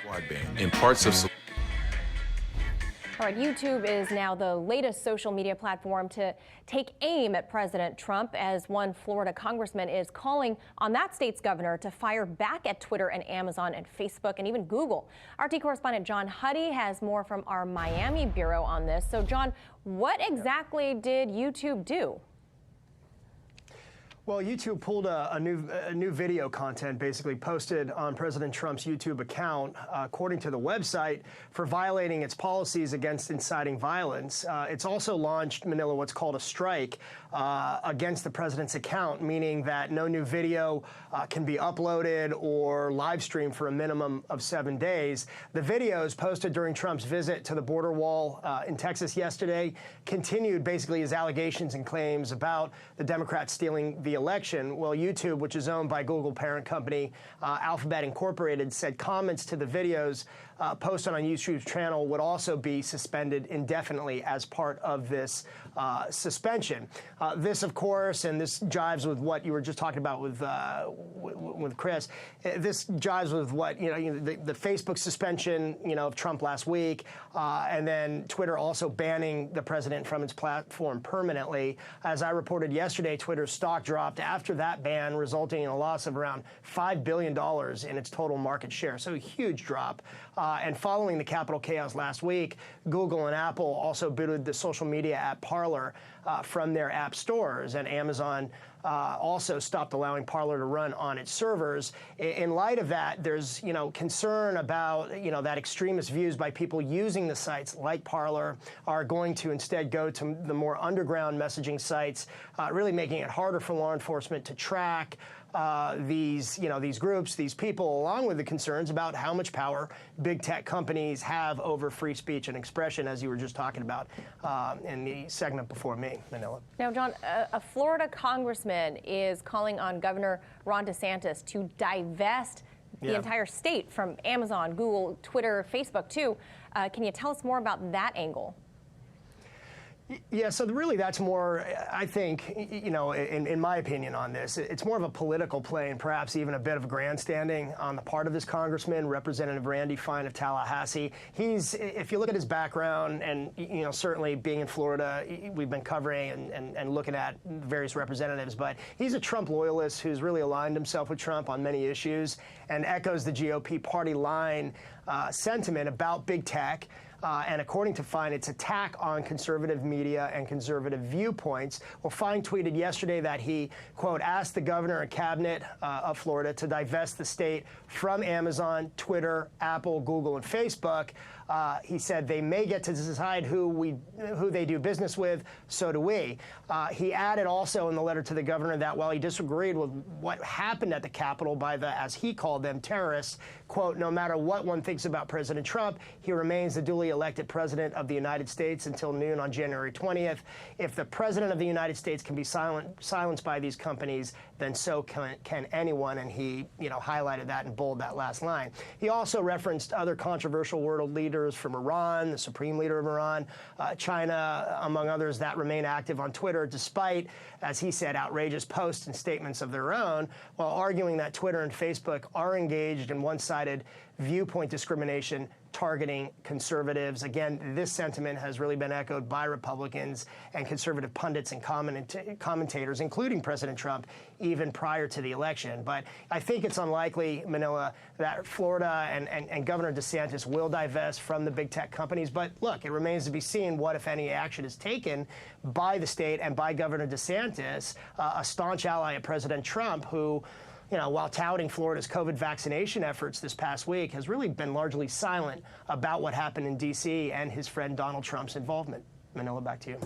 Wideband in parts of. All right, YouTube is now the latest social media platform to take aim at President Trump, as one Florida congressman is calling on that state's governor to fire back at Twitter and Amazon and Facebook and even Google. RT correspondent John Huddy has more from our Miami bureau on this. So, John, what exactly did YouTube do? Well, YouTube pulled a new video content basically posted on President Trump's YouTube account, according to the website, for violating its policies against inciting violence. It's also launched, Manila, what's called a strike against the president's account, meaning that no new video can be uploaded or live streamed for a minimum of 7 days. The videos posted during Trump's visit to the border wall in Texas yesterday continued basically his allegations and claims about the Democrats stealing the election. Well, YouTube, which is owned by Google parent company Alphabet Incorporated, said comments to the videos posted on YouTube's channel would also be suspended indefinitely as part of this suspension. This, of course, and this jives with what you were just talking about with Chris. This jives with what the Facebook suspension of Trump last week, and then Twitter also banning the president from its platform permanently. As I reported yesterday, Twitter's stock dropped after that ban, resulting in a loss of around $5 billion in its total market share. So a huge drop. And following the Capitol chaos last week, Google and Apple also booted the social media app Parler from their app stores, and Amazon also stopped allowing Parler to run on its servers. In light of that, there's concern about that extremist views by people using the sites like Parler are going to instead go to the more underground messaging sites, really making it harder for law enforcement to track these groups, these people, along with the concerns about how much power big tech companies have over free speech and expression, as you were just talking about in the segment before me, Manila. Now, John, a Florida congressman is calling on Governor Ron DeSantis to divest the entire state from Amazon, Google, Twitter, Facebook, too. Can you tell us more about that angle? Yeah, so really that's more, I think, in my opinion on this, it's more of a political play and perhaps even a bit of grandstanding on the part of this congressman, Representative Randy Fine of Tallahassee. If you look at his background and, certainly being in Florida, we've been covering and looking at various representatives, but he's a Trump loyalist who's really aligned himself with Trump on many issues and echoes the GOP party line sentiment about big tech. And according to Fine, its attack on conservative media and conservative viewpoints. Well, Fine tweeted yesterday that he, quote, asked the governor and cabinet of Florida to divest the state from Amazon, Twitter, Apple, Google, and Facebook. He said they may get to decide who they do business with, so do we. He added also in the letter to the governor that while he disagreed with what happened at the Capitol by the, as he called them, terrorists, quote, no matter what one thinks about President Trump, he remains the duly elected president of the United States until noon on January 20th. If the president of the United States can be silenced by these companies, then so can anyone. And he, highlighted that and bold that last line. He also referenced other controversial world leaders from Iran, the supreme leader of Iran, China, among others, that remain active on Twitter, despite, as he said, outrageous posts and statements of their own, while arguing that Twitter and Facebook are engaged in one-sided viewpoint discrimination targeting conservatives. Again, this sentiment has really been echoed by Republicans and conservative pundits and commentators, including President Trump, even prior to the election. But I think it's unlikely, Manila, that Florida and Governor DeSantis will divest from the big tech companies. But look, it remains to be seen what, if any, action is taken by the state and by Governor DeSantis, a staunch ally of President Trump, who, while touting Florida's COVID vaccination efforts this past week, has really been largely silent about what happened in D.C. and his friend Donald Trump's involvement. Manila, back to you.